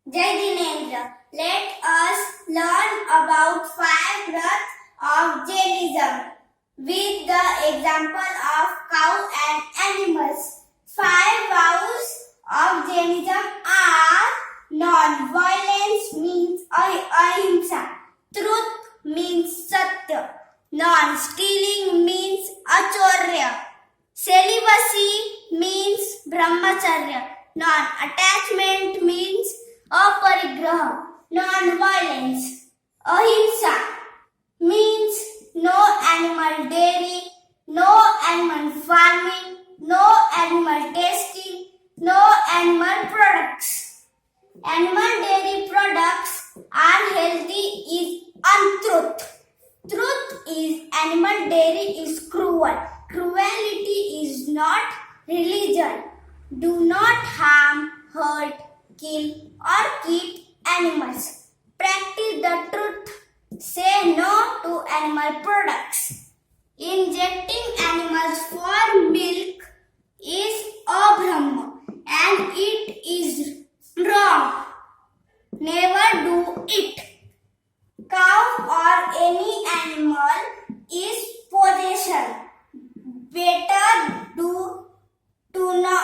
Jai Jinendra. Let us learn about 5 Vows of Jainism with the example of cow and animals. 5 vows of Jainism are: non-violence means ahimsa, truth means satya, non-stealing means achorya, celibacy means brahmacharya, non-attachment means aparigraha, non-violence. Ahimsa means no animal dairy, no animal farming, no animal testing, no animal products. Animal dairy products are healthy is untruth. Truth is animal dairy is cruel. Cruelty is not religion. Do not harm, hurt, kill or keep animals. Practice the truth. Say no to animal products. Injecting animals for milk is abrahma and it is wrong. Never do it. Cow or any animal is possession. Better to not